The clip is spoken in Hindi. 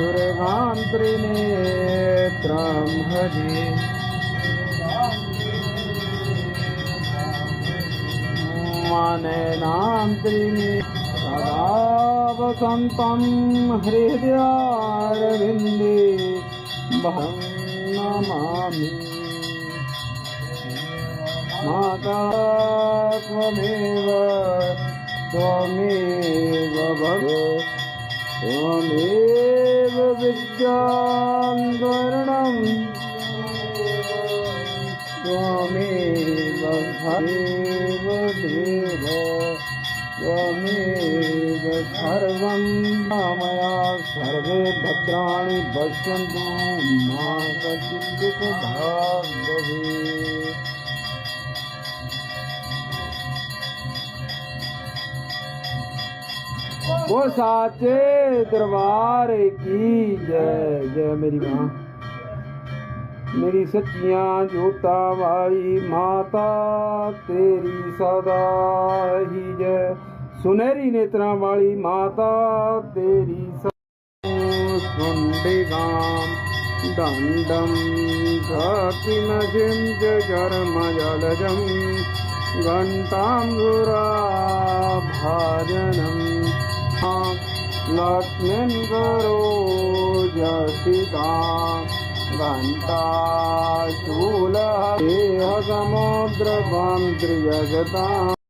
दुर्गां त्रिनेत्रं भजे माननां सदा वसन्तं हृदयारविन्दे भं नमामि माता त्वमेव त्वमेव भव त्वमेव विद्यां वरणं त्वमेव भवेव देव त्वमेव सर्वं मया सर्वे भद्राणि पश्यन्तु मा कश्चित् दुःखभाग् भवेत्। वो साचे दरबार की जय। जय मेरी माँ, मेरी सच्चियां जोता वाली माता तेरी सदा ही जय। सुनहरी नेत्रा वाली माता तेरी सुंडिगाम दंडम कपिनजिं जगर्मजलजं घण्टांगुराभाजनं लक्ष्मीं करोजसितां घण्टाशूलदेह समुद्रगं त्रिजगताम्।